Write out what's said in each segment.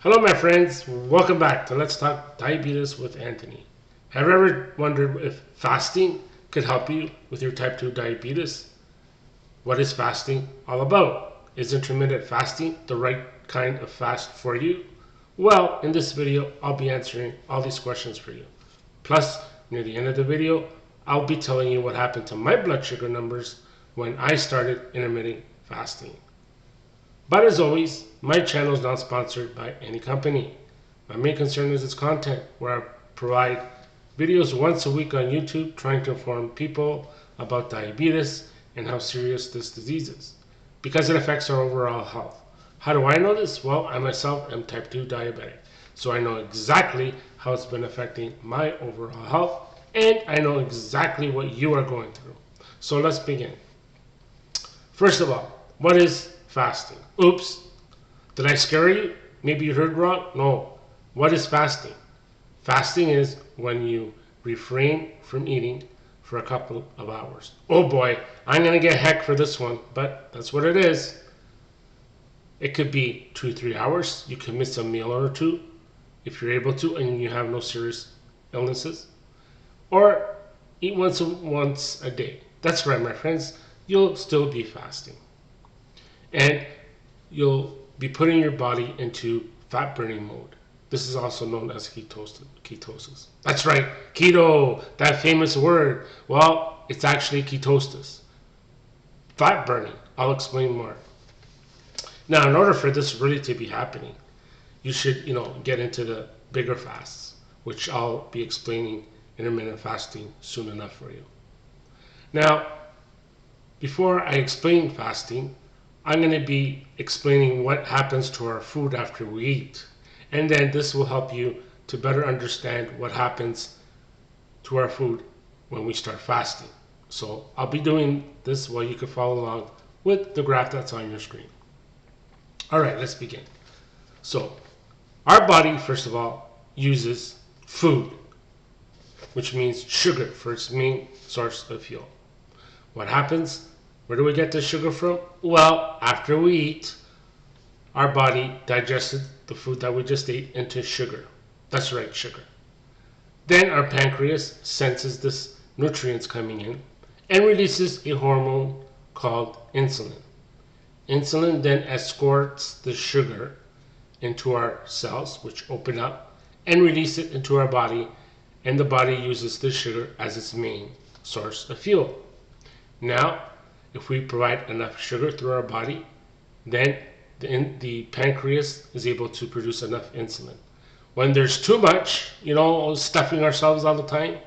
Hello, my friends. Welcome back to Let's Talk Diabetes with Anthony. Have you ever wondered if fasting could help you with your type 2 diabetes? What is fasting all about? Is intermittent fasting the right kind of fast for you? Well, in this video, I'll be answering all these questions for you. Plus, near the end of the video, I'll be telling you what happened to my blood sugar numbers when I started intermittent fasting. But as always, my channel is not sponsored by any company. My main concern is its content, where I provide videos once a week on YouTube trying to inform people about diabetes and how serious this disease is, because it affects our overall health. How do I know this? Well, I myself am type 2 diabetic, so I know exactly how it's been affecting my overall health, and I know exactly what you are going through. So let's begin. First of all, what is fasting? Oops, did I scare you? Maybe you heard wrong? No. What is fasting? Fasting is when you refrain from eating for a couple of hours. Oh boy, I'm going to get heck for this one, but that's what it is. It could be 2-3 hours. You can miss a meal or two if you're able to and you have no serious illnesses. Or eat once a day. That's right, my friends. You'll still be fasting. And you'll be putting your body into fat burning mode. This is also known as ketosis. That's right, keto, that famous word. Well, it's actually ketosis. Fat burning. I'll explain more. Now, in order for this really to be happening, you should, get into the bigger fasts, which I'll be explaining intermittent fasting soon enough for you. Now, before I explain fasting, I'm going to be explaining what happens to our food after we eat. And then this will help you to better understand what happens to our food when we start fasting. So I'll be doing this while you can follow along with the graph that's on your screen. All right, let's begin. So our body, first of all, uses food, which means sugar, for its main source of fuel. What happens? Where do we get the sugar from? Well, after we eat, our body digested the food that we just ate into sugar. That's right, sugar. Then our pancreas senses this nutrients coming in and releases a hormone called insulin. Insulin then escorts the sugar into our cells, which open up and release it into our body, and the body uses this sugar as its main source of fuel. Now, if we provide enough sugar through our body, then the pancreas is able to produce enough insulin. When there's too much, stuffing ourselves all the time,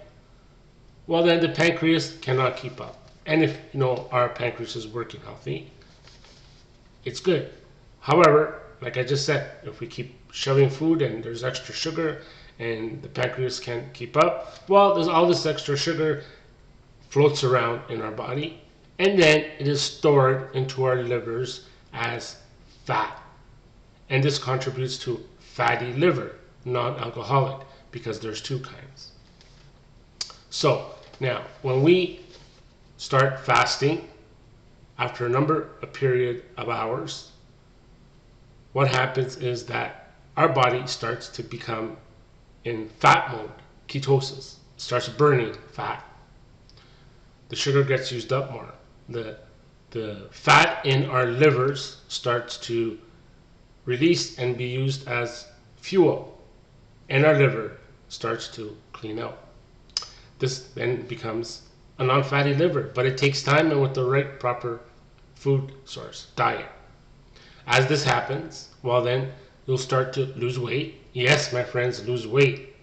well, then the pancreas cannot keep up. And if, our pancreas is working healthy, it's good. However, like I just said, if we keep shoving food and there's extra sugar and the pancreas can't keep up, well, there's all this extra sugar floats around in our body, and then it is stored into our livers as fat. And this contributes to fatty liver, non-alcoholic, because there's two kinds. So now, when we start fasting, after a period of hours, what happens is that our body starts to become in fat mode, ketosis, starts burning fat. The sugar gets used up more. The fat in our livers starts to release and be used as fuel, and our liver starts to clean out. This then becomes a non-fatty liver, but it takes time and with the right proper food source, diet. As this happens, well then, you'll start to lose weight. Yes, my friends, lose weight.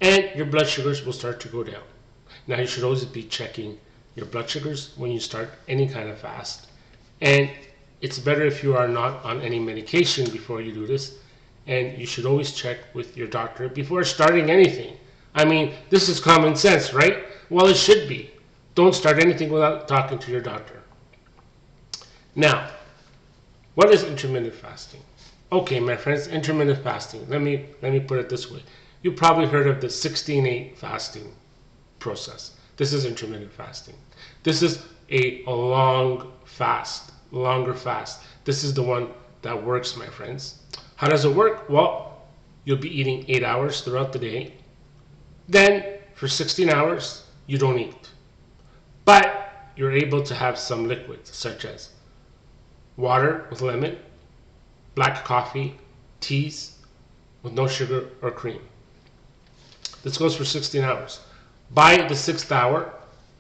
And your blood sugars will start to go down. Now, you should always be checking your blood sugars when you start any kind of fast. And it's better if you are not on any medication before you do this. And you should always check with your doctor before starting anything. I mean, this is common sense, right? Well, it should be. Don't start anything without talking to your doctor. Now, what is intermittent fasting? Okay, my friends, intermittent fasting. Let me put it this way. You probably heard of the 16-8 fasting process. This is intermittent fasting. This is a longer fast. This is the one that works, my friends. How does it work? Well, you'll be eating 8 hours throughout the day. Then, for 16 hours, you don't eat. But you're able to have some liquids, such as water with lemon, black coffee, teas with no sugar or cream. This goes for 16 hours. By the 6th hour,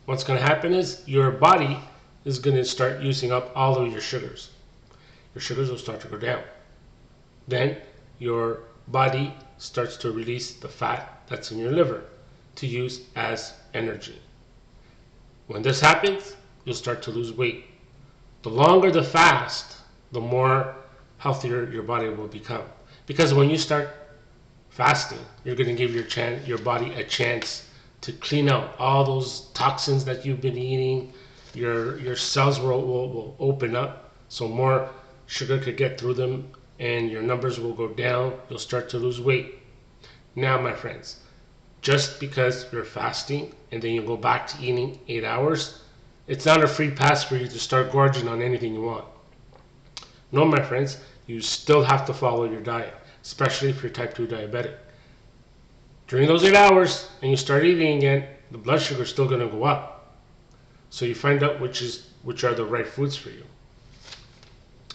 what's going to happen is your body is going to start using up all of your sugars. Your sugars will start to go down. Then your body starts to release the fat that's in your liver to use as energy. When this happens, you'll start to lose weight. The longer the fast, the more healthier your body will become. Because when you start fasting, you're going to give your body a chance to clean out all those toxins that you've been eating. Your cells will open up, so more sugar could get through them, and your numbers will go down. You'll start to lose weight. Now, my friends, just because you're fasting and then you go back to eating 8 hours, it's not a free pass for you to start gorging on anything you want. No, my friends, you still have to follow your diet, especially if you're type 2 diabetic. During those 8 hours and you start eating again, the blood sugar is still going to go up. So you find out which are the right foods for you.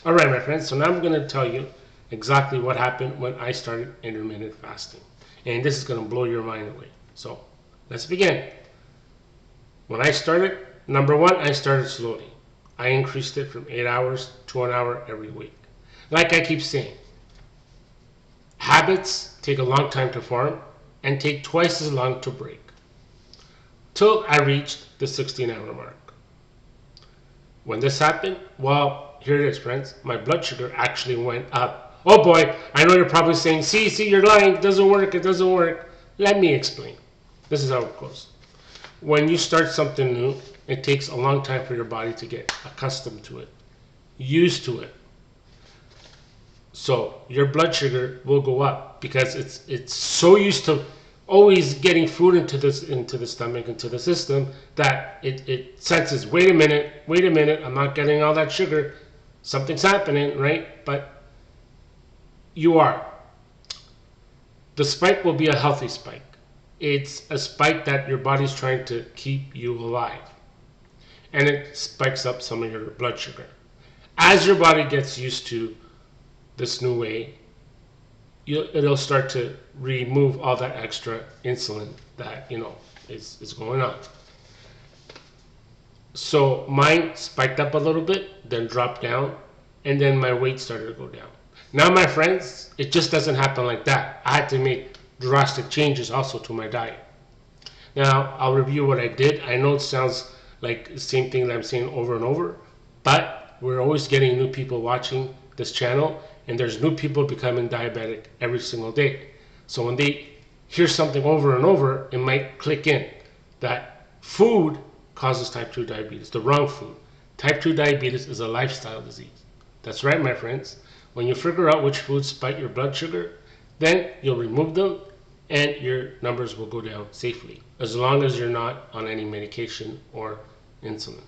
All right, my friends, so now I'm going to tell you exactly what happened when I started intermittent fasting. And this is going to blow your mind away. So let's begin. When I started, number one, I started slowly. I increased it from 8 hours to 1 hour every week. Like I keep saying, habits take a long time to form and take twice as long to break. Till I reached the 16-hour mark. When this happened, well, here it is, friends. My blood sugar actually went up. Oh boy, I know you're probably saying, see, you're lying. It doesn't work. Let me explain. This is how it goes. When you start something new, it takes a long time for your body to get accustomed to it, used to it. So your blood sugar will go up because it's so used to always getting food into the stomach, into the system, that it senses, wait a minute, I'm not getting all that sugar. Something's happening, right? But you are. The spike will be a healthy spike. It's a spike that your body's trying to keep you alive. And it spikes up some of your blood sugar. As your body gets used to this new way, it'll start to remove all that extra insulin that is going on. So mine spiked up a little bit, then dropped down, and then my weight started to go down. Now, my friends, it just doesn't happen like that. I had to make drastic changes also to my diet. Now, I'll review what I did. I know it sounds like the same thing that I'm saying over and over, but we're always getting new people watching this channel, and there's new people becoming diabetic every single day. So when they hear something over and over, it might click in that food causes type 2 diabetes, the wrong food. Type 2 diabetes is a lifestyle disease. That's right, my friends. When you figure out which foods spike your blood sugar, then you'll remove them and your numbers will go down safely, as long as you're not on any medication or insulin.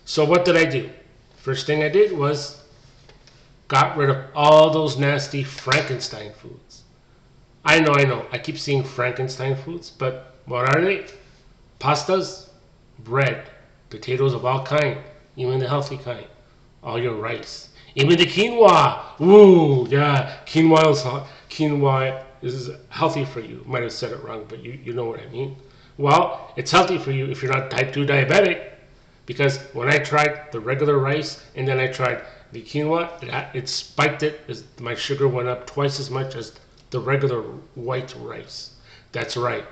So what did I do? First thing I did was got rid of all those nasty Frankenstein foods. I know, I keep seeing Frankenstein foods, but what are they? Pastas, bread, potatoes of all kind, even the healthy kind, all your rice, even the quinoa. Ooh, yeah, quinoa is healthy for you. Might have said it wrong, but you know what I mean. Well, it's healthy for you if you're not type 2 diabetic, because when I tried the regular rice and then I tried the quinoa, it spiked it. My sugar went up twice as much as the regular white rice. That's right.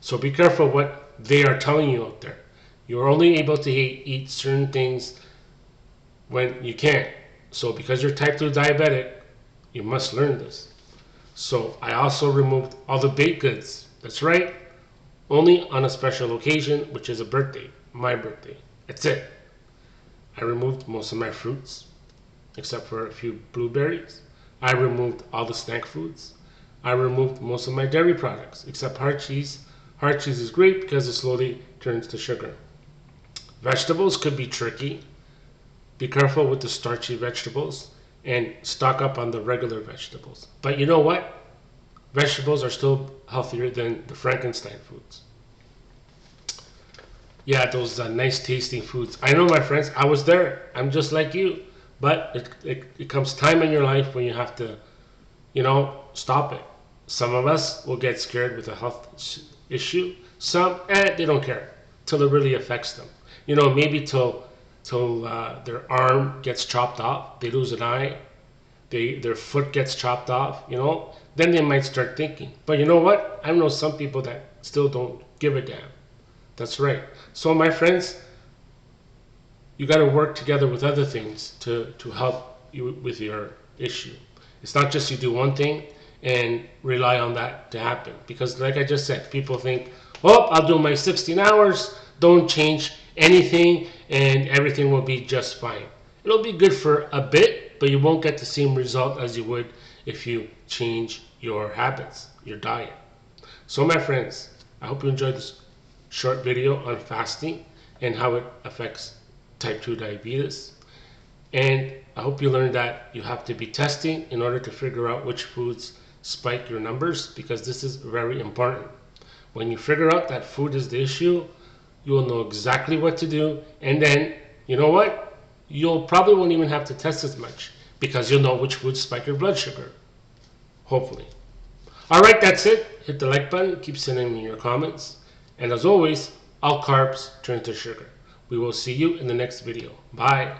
So be careful what they are telling you out there. You're only able to eat certain things when you can. So because you're type 2 diabetic, you must learn this. So I also removed all the baked goods. That's right. Only on a special occasion, which is a birthday, my birthday. That's it. I removed most of my fruits, except for a few blueberries. I removed all the snack foods. I removed most of my dairy products, except hard cheese. Hard cheese is great because it slowly turns to sugar. Vegetables could be tricky. Be careful with the starchy vegetables. and stock up on the regular vegetables. But you know what? Vegetables are still healthier than the Frankenstein foods. Yeah, those nice tasting foods. I know, my friends, I was there. I'm just like you. But it comes time in your life when you have to, stop it. Some of us will get scared with a health issue. Some, they don't care till it really affects them. Maybe till their arm gets chopped off, they lose an eye, their foot gets chopped off. Then they might start thinking. But you know what? I know some people that still don't give a damn. That's right. So, my friends, you got to work together with other things to help you with your issue. It's not just you do one thing and rely on that to happen. Because, like I just said, people think, well, I'll do my 16 hours, don't change anything, and everything will be just fine. It'll be good for a bit, but you won't get the same result as you would if you change your habits, your diet. So, my friends, I hope you enjoyed this short video on fasting and how it affects type 2 diabetes. And I hope you learned that you have to be testing in order to figure out which foods spike your numbers, because this is very important. When you figure out that food is the issue, you will know exactly what to do. And then, you know what? You'll probably won't even have to test as much because you'll know which foods spike your blood sugar. Hopefully. All right, that's it. Hit the like button. Keep sending me your comments. And as always, all carbs turn to sugar. We will see you in the next video. Bye.